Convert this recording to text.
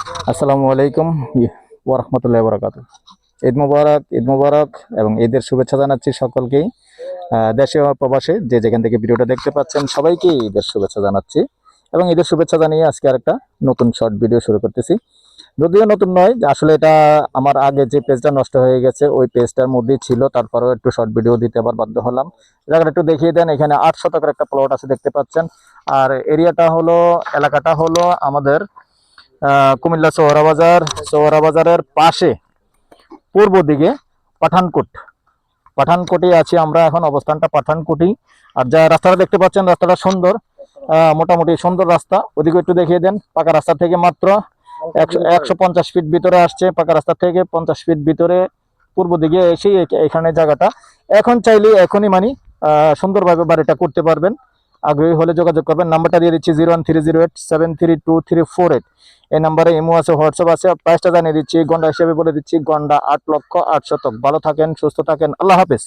আসসালামু আলাইকুম ওয়া রাহমাতুল্লাহি ওয়া বারাকাতুহু। ঈদ মোবারক এবং ঈদের শুভেচ্ছা জানাচ্ছি সকলকেই। দেশে ও প্রবাসে যে যেখান থেকে ভিডিওটা দেখতে পাচ্ছেন সবাইকে ঈদের শুভেচ্ছা জানাচ্ছি এবং ঈদের শুভেচ্ছা জানিয়ে আজকে আরেকটা নতুন শর্ট ভিডিও শুরু করতেছি। যদিও নতুন নয়, আসলে এটা আমার আগে যে পেজটা নষ্ট হয়ে গেছে ওই পেজটার মধ্যেই ছিল, তারপরেও একটু শর্ট ভিডিও দিতে আবার বাধ্য হলাম। জায়গাটা একটু দেখিয়ে দেন। এখানে 8 শতকের একটা প্লট আছে দেখতে পাচ্ছেন। আর এলাকাটা হলো আমাদের কুমিল্লা চৌরাবাজারের পাশে পূর্ব দিকে পাঠানকোট। পাঠানকোটে আছি আমরা এখন, অবস্থানটা পাঠানকোটেই। আর যা রাস্তাটা দেখতে পাচ্ছেন রাস্তাটা সুন্দর, মোটামুটি সুন্দর রাস্তা। ওদিকে একটু দেখিয়ে দেন। পাকা রাস্তা থেকে মাত্র 150 ফিট ভিতরে আসছে, পাকা রাস্তা থেকে 50 ফিট ভিতরে পূর্ব দিকে এসে এখানে জায়গাটা এখন চাইলে এখনই সুন্দরভাবে বাড়িটা করতে পারবেন। আগ্রহী হলে যোগাযোগ করবেন। নাম্বারটা দিয়ে দিচ্ছি 01308732348। এই নাম্বারে ইমো আছে, হোয়াটসঅ্যাপ আছে। প্রাইসটা জানিয়ে দিচ্ছি, গন্ডা হিসেবে বলে দিচ্ছি, গন্ডা 8,08,000। ভালো থাকেন, সুস্থ থাকেন, আল্লাহ হাফেজ।